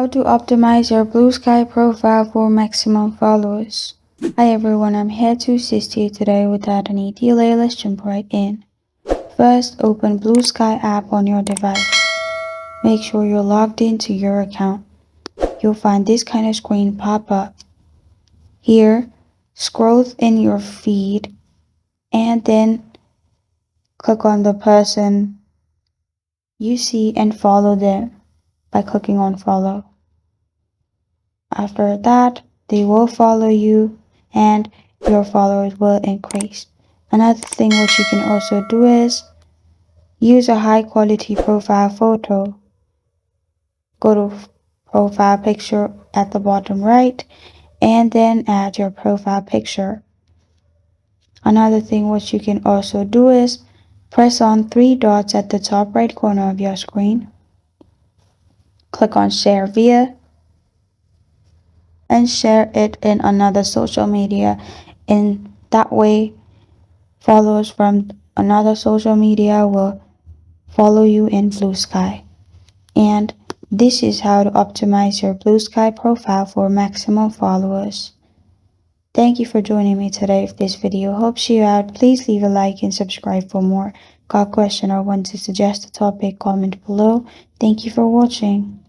How to optimize your Bluesky profile for maximum followers. Hi everyone, I'm here to assist you today. Without any delay, let's jump right in. First, open Bluesky app on your device. Make sure you're logged into your account. You'll find this kind of screen pop up. Here, scroll in your feed and then click on the person you see and follow them by clicking on follow. After that, they will follow you and your followers will increase. Another thing what you can also do is use a high quality profile photo. Go to profile picture at the bottom right and then add your profile picture. Another thing what you can also do is press on three dots at the top right corner of your screen. Click on share via and share it in another social media. In that way, followers from another social media will follow you in Bluesky. And this is how to optimize your Bluesky profile for maximum followers. Thank you for joining me today. If this video helps you out, please leave a like and subscribe for more. Got a question or want to suggest a topic, comment below. Thank you for watching.